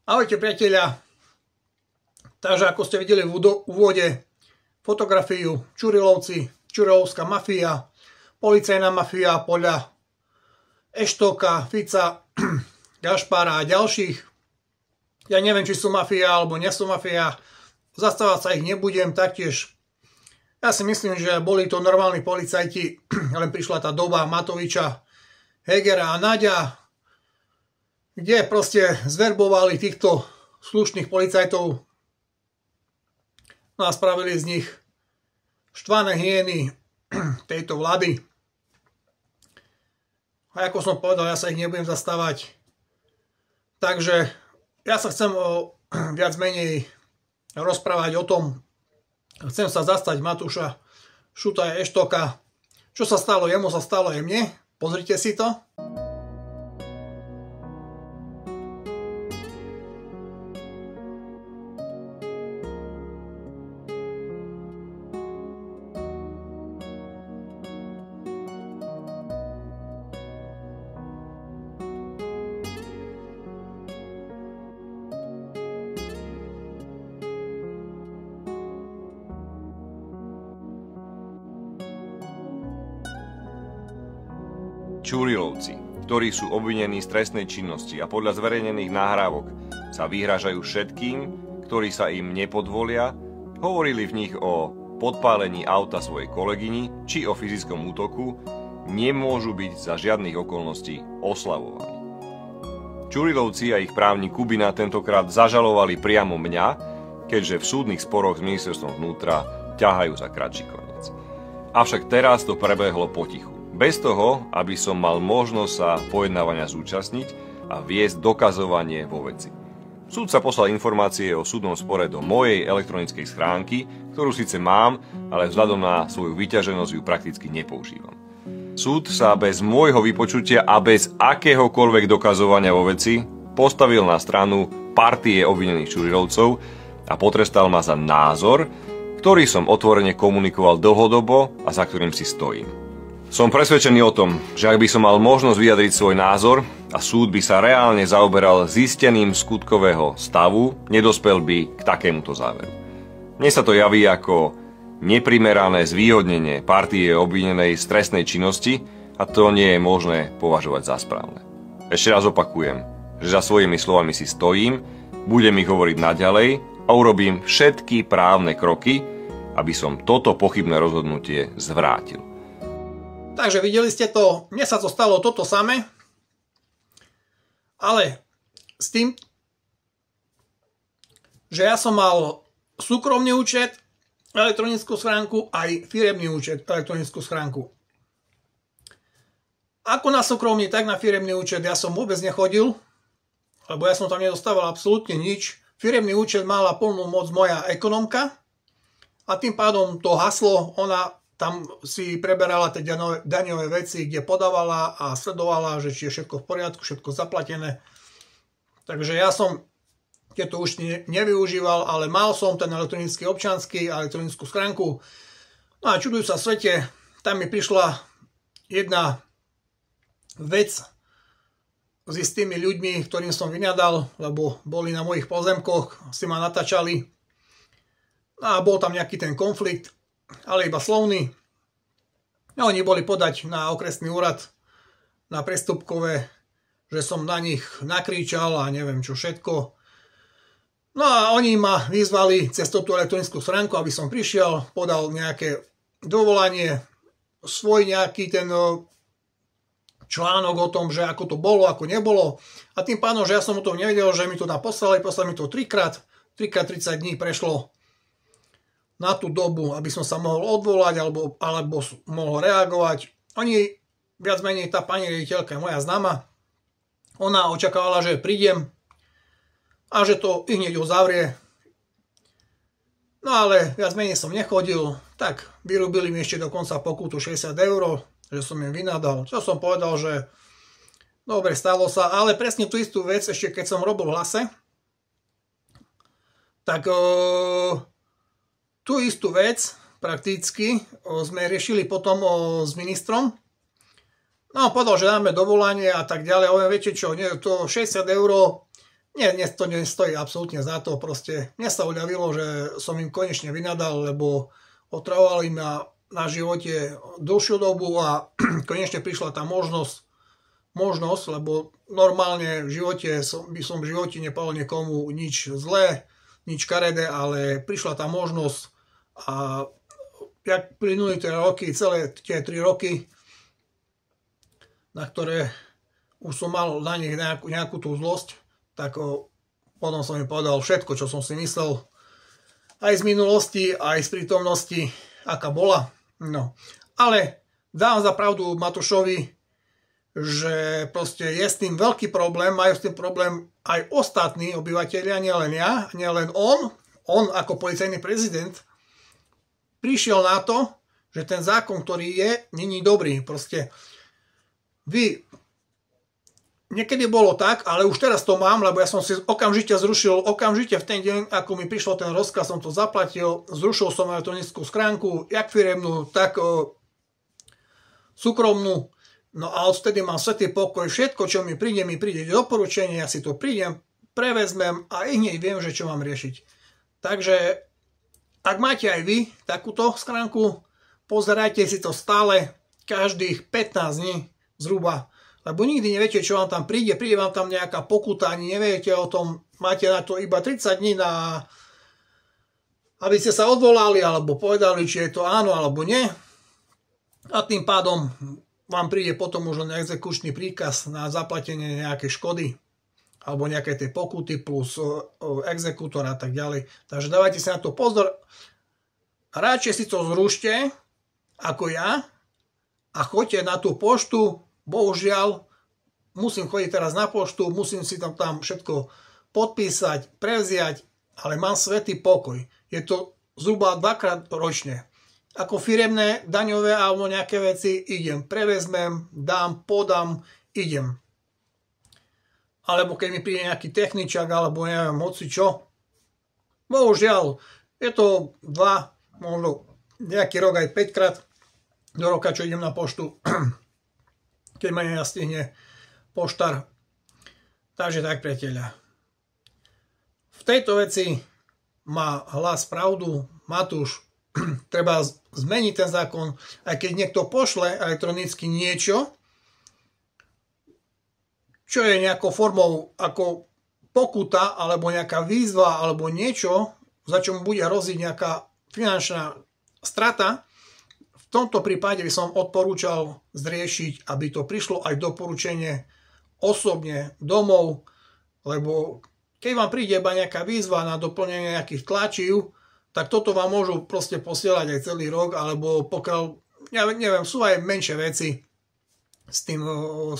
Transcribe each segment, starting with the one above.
Ahojte priatelia, takže ako ste videli v úvode fotografiu Čurilovci, Čurilovská mafia, policajná mafia podľa Eštoka, Fica, Gašpara a ďalších. Ja neviem, či sú mafia alebo nie sú mafia, zastávať sa ich nebudem taktiež. Ja si myslím, že boli to normálni policajti, len prišla tá doba Matoviča, Hegera a Naďa, kde proste zverbovali týchto slušných policajtov a spravili z nich štvané hyeny tejto vlády. A ako som povedal, ja sa ich nebudem zastávať. Takže ja sa chcem viac menej rozprávať o tom, chcem sa zastať Matúša Šutaja Eštoka. Čo sa stalo jemu, sa stalo aj mne. Pozrite si to. Čurilovci, ktorí sú obvinení z trestnej činnosti a podľa zverejnených nahrávok sa vyhrážajú všetkým, ktorí sa im nepodvolia, hovorili v nich o podpálení auta svojej kolegyni či o fyzickom útoku, nemôžu byť za žiadnych okolností oslavovaní. Čurilovci a ich právnik Kubina tentokrát zažalovali priamo mňa, keďže v súdnych sporoch s ministerstvom vnútra ťahajú za kratší koniec. Avšak teraz to prebehlo potichu. Bez toho, aby som mal možnosť sa pojednávania zúčastniť a viesť dokazovanie vo veci. Súdca poslal informácie o súdnom spore do mojej elektronickej schránky, ktorú síce mám, ale vzhľadom na svoju vyťaženosť ju prakticky nepoužívam. Súd sa bez môjho vypočutia a bez akéhokoľvek dokazovania vo veci postavil na stranu partie obvinených Čurilovcov a potrestal ma za názor, ktorý som otvorene komunikoval dlhodobo a za ktorým si stojím. Som presvedčený o tom, že ak by som mal možnosť vyjadriť svoj názor a súd by sa reálne zaoberal zistením skutkového stavu, nedospel by k takémuto záveru. Mne sa to javí ako neprimerané zvýhodnenie partie obvinenej z trestnej činnosti a to nie je možné považovať za správne. Ešte raz opakujem, že za svojimi slovami si stojím, budem ich hovoriť naďalej a urobím všetky právne kroky, aby som toto pochybné rozhodnutie zvrátil. Takže videli ste to, mne sa to stalo toto samé, ale s tým, že ja som mal súkromný účet, elektronickú schránku, aj firemný účet, elektronickú schránku. Ako na súkromný, tak na firemný účet ja som vôbec nechodil, lebo ja som tam nedostával absolútne nič. Firemný účet mala plnú moc moja ekonomka a tým pádom to haslo, ona tam si preberala tie daňové veci, kde podávala a sledovala, že či je všetko v poriadku, všetko zaplatené. Takže ja som tieto už nevyužíval, ale mal som ten elektronický občiansky a elektronickú schránku. No a čuduj sa svete, tam mi prišla jedna vec s istými ľuďmi, ktorým som vyňadal, lebo boli na mojich pozemkoch, si ma natáčali. A bol tam nejaký ten konflikt, ale iba slovný. No, oni boli podať na okresný úrad, na prestupkové, že som na nich nakričal a neviem čo všetko. No a oni ma vyzvali cez tú elektronickú schránku, aby som prišiel, podal nejaké dovolanie, svoj nejaký ten článok o tom, že ako to bolo, ako nebolo. A tým pádom, že ja som o tom nevedel, že mi to poslali mi to 3x 30 dní prešlo na tú dobu, aby som sa mohol odvolať alebo mohol reagovať. Oni, viac menej tá pani riaditeľka, moja známa, ona očakávala, že prídem a že to hneď uzavrie. No ale viac menej som nechodil, tak vyrobili mi ešte dokonca pokutu 60 €, že som im vynadal. Čo som povedal, že dobre, stalo sa, ale presne tú istú vec, ešte keď som robil v Hlase, tak tú istú vec prakticky sme riešili potom s ministrom. No a povedal, že dáme dovolanie a tak ďalej. Ale viete čo, nie, to 60 €, Nie, to nestojí absolútne za to. Proste mne sa uľavilo, že som im konečne vynadal, lebo otravovali ma na živote dlhšiu dobu a konečne prišla tá možnosť, lebo normálne v živote by som v živote nepovedal niekomu nič zlé, nič karedé, ale prišla tá možnosť a jak plynuli tie roky, celé tie 3 roky, na ktoré už som mal na nich nejakú tú zlosť, tak potom som mi povedal všetko, čo som si myslel, aj z minulosti, aj z prítomnosti, aká bola. No, ale dám za pravdu Matošovi, že proste je s tým veľký problém, majú s tým problém aj ostatní obyvateľia, nielen ja, nielen on ako policajný prezident, prišiel na to, že ten zákon, ktorý je, není dobrý. Proste niekedy bolo tak, ale už teraz to mám, lebo ja som si okamžite zrušil, okamžite v ten deň, ako mi prišlo ten rozkaz, som to zaplatil, zrušil som elektronickú schránku, jak firemnú, tak súkromnú. No a odvtedy mám svätý pokoj, všetko, čo mi príde doporučenie, ja si to prídem, prevezmem a hneď viem, že čo mám riešiť. Takže, ak máte aj vy takúto schránku, pozerajte si to stále, každých 15 dní zhruba, lebo nikdy neviete, čo vám tam príde vám tam nejaká pokuta, ani neviete o tom, máte na to iba 30 dní aby ste sa odvolali, alebo povedali, či je to áno, alebo nie. A tým pádom vám príde potom už len exekučný príkaz na zaplatenie nejakej škody, alebo nejaké tie pokuty plus exekútor a tak ďalej. Takže dávajte si na to pozor. Radšej si to zrušte, ako ja, a choďte na tú poštu. Bohužiaľ, musím chodiť teraz na poštu, musím si tam všetko podpísať, prevziať, ale mám svätý pokoj. Je to zhruba 2-krát ročne. Ako firemné, daňové alebo nejaké veci, idem, prevezmem, dám, podám, idem. Alebo keď mi príde nejaký techničák, alebo neviem, hoci čo. Bohužiaľ, je to 2, možno nejaký rok aj 5 krát do roka, čo idem na poštu. Keď ma nenastihne poštár. Takže tak, priateľia. V tejto veci má hlas pravdu Matúš. Treba zmeniť ten zákon, aj keď niekto pošle elektronicky niečo, čo je nejakou formou ako pokuta, alebo nejaká výzva, alebo niečo, za čo mu bude hroziť nejaká finančná strata. V tomto prípade by som odporúčal zriešiť, aby to prišlo aj doporučenie osobne domov, lebo keď vám príde iba nejaká výzva na doplnenie nejakých tlačív, tak toto vám môžu proste posielať aj celý rok, alebo pokiaľ, ja neviem, sú aj menšie veci s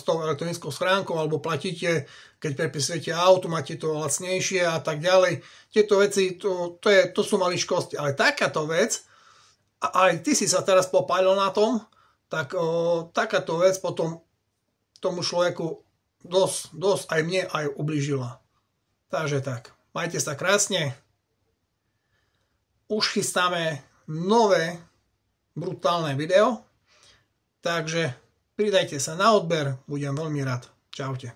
tou elektronickou schránkou, alebo platíte, keď prepisujete auto, máte to lacnejšie a tak ďalej. Tieto veci, to sú maličkosti, ale takáto vec, a aj ty si sa teraz popálil na tom, tak takáto vec potom tomu človeku dosť aj mne aj ublížila. Takže tak, majte sa krásne. Už chystáme nové brutálne video, takže pridajte sa na odber, budem veľmi rád. Čaute.